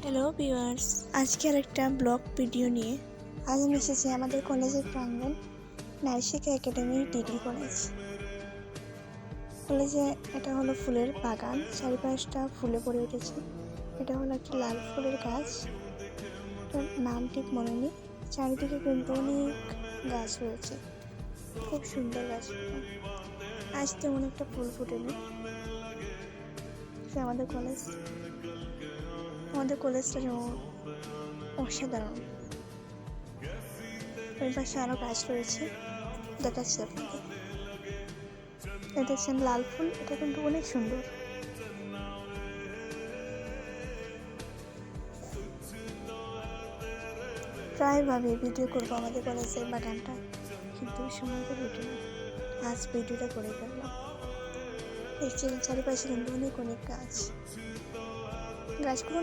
Hello viewers, আজকে আরেকটা blog video নিয়ে আজ আমি এসেছি আমাদের কলেজের প্রাঙ্গণ নারীশিক্ষা একাডেমি ডিগ্রি কলেজ। কলেজে এটা হলো ফুলের বাগান, চারিপাশটা ফুলে ভরে উঠেছে। এটা হলো একটি লাল ফুলের গাছ, এটার নাম ঠিক মনে নেই। চারিদিকে কিন্তু অনেক গাছ রয়েছে, খুব সুন্দর গাছগুলো। আজ তেমন একটা ফুল ফুটেনি। আমাদের কলেজটা যেমন অসাধারণ। ওই পাশে আরো গাছ রয়েছে, দেখাচ্ছি আপনাকে। এটা দেখছেন লাল ফুল, এটা কিন্তু অনেক সুন্দর। প্রায় ভাবে ভিডিও করবো আমাদের কলেজের বাগানটা, কিন্তু সময় করে উঠে না। আজ ভিডিওটা করে ফেললাম। দেখছিলেন চারিপাশে কিন্তু অনেক গাছগুলো